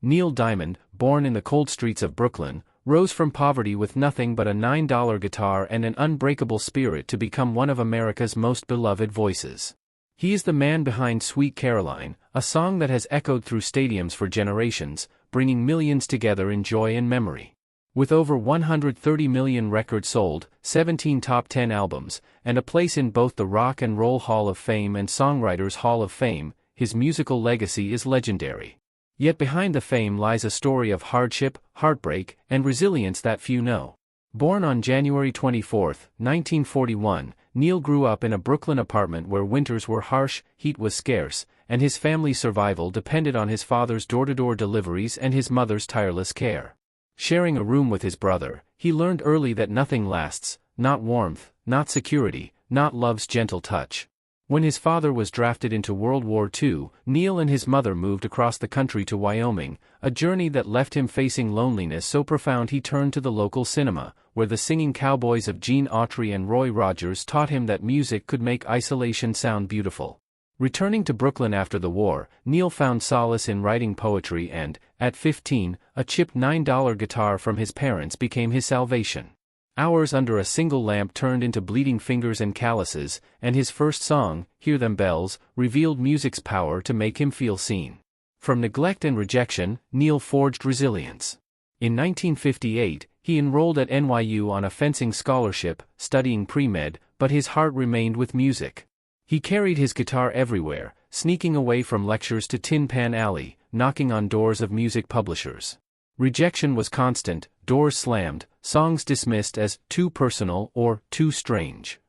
Neil Diamond, born in the cold streets of Brooklyn, rose from poverty with nothing but a $9 guitar and an unbreakable spirit to become one of America's most beloved voices. He is the man behind Sweet Caroline, a song that has echoed through stadiums for generations, bringing millions together in joy and memory. With over 130 million records sold, 17 top 10 albums, and a place in both the Rock and Roll Hall of Fame and Songwriters Hall of Fame, his musical legacy is legendary. Yet behind the fame lies a story of hardship, heartbreak, and resilience that few know. Born on January 24, 1941, Neil grew up in a Brooklyn apartment where winters were harsh, heat was scarce, and his family's survival depended on his father's door-to-door deliveries and his mother's tireless care. Sharing a room with his brother, he learned early that nothing lasts, not warmth, not security, not love's gentle touch. When his father was drafted into World War II, Neil and his mother moved across the country to Wyoming, a journey that left him facing loneliness so profound he turned to the local cinema, where the singing cowboys of Gene Autry and Roy Rogers taught him that music could make isolation sound beautiful. Returning to Brooklyn after the war, Neil found solace in writing poetry and, at 15, a chipped $9 guitar from his parents became his salvation. Hours under a single lamp turned into bleeding fingers and calluses, and his first song, Hear Them Bells, revealed music's power to make him feel seen. From neglect and rejection, Neil forged resilience. In 1958, he enrolled at NYU on a fencing scholarship, studying pre-med, but his heart remained with music. He carried his guitar everywhere, sneaking away from lectures to Tin Pan Alley, knocking on doors of music publishers. Rejection was constant, doors slammed, songs dismissed as too personal or too strange.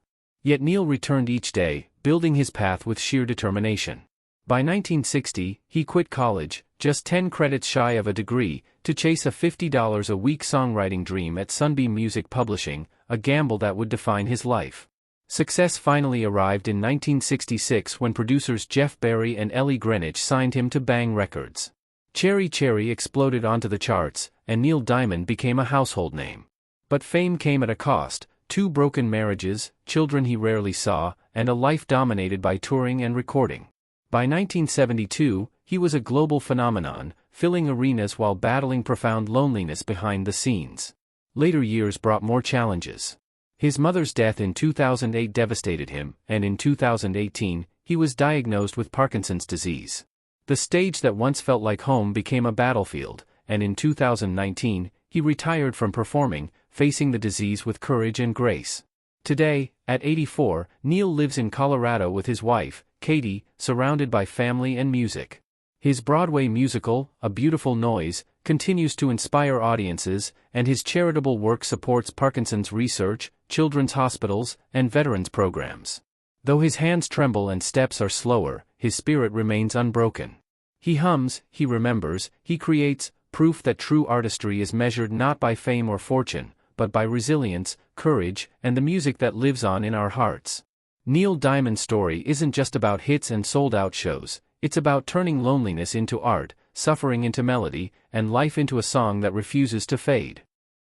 Yet Neil returned each day, building his path with sheer determination. By 1960, he quit college, just 10 credits shy of a degree, to chase a $50 a week songwriting dream at Sunbeam Music Publishing, a gamble that would define his life. Success finally arrived in 1966 when producers Jeff Barry and Ellie Greenwich signed him to Bang Records. Cherry Cherry exploded onto the charts, and Neil Diamond became a household name. But fame came at a cost: 2 broken marriages, children he rarely saw, and a life dominated by touring and recording. By 1972, he was a global phenomenon, filling arenas while battling profound loneliness behind the scenes. Later years brought more challenges. His mother's death in 2008 devastated him, and in 2018, he was diagnosed with Parkinson's disease. The stage that once felt like home became a battlefield, and in 2019, he retired from performing, facing the disease with courage and grace. Today, at 84, Neil lives in Colorado with his wife, Katie, surrounded by family and music. His Broadway musical, A Beautiful Noise, continues to inspire audiences, and his charitable work supports Parkinson's research, children's hospitals, and veterans programs. Though his hands tremble and steps are slower, his spirit remains unbroken. He hums, he remembers, he creates, proof that true artistry is measured not by fame or fortune, but by resilience, courage, and the music that lives on in our hearts. Neil Diamond's story isn't just about hits and sold-out shows, it's about turning loneliness into art, suffering into melody, and life into a song that refuses to fade.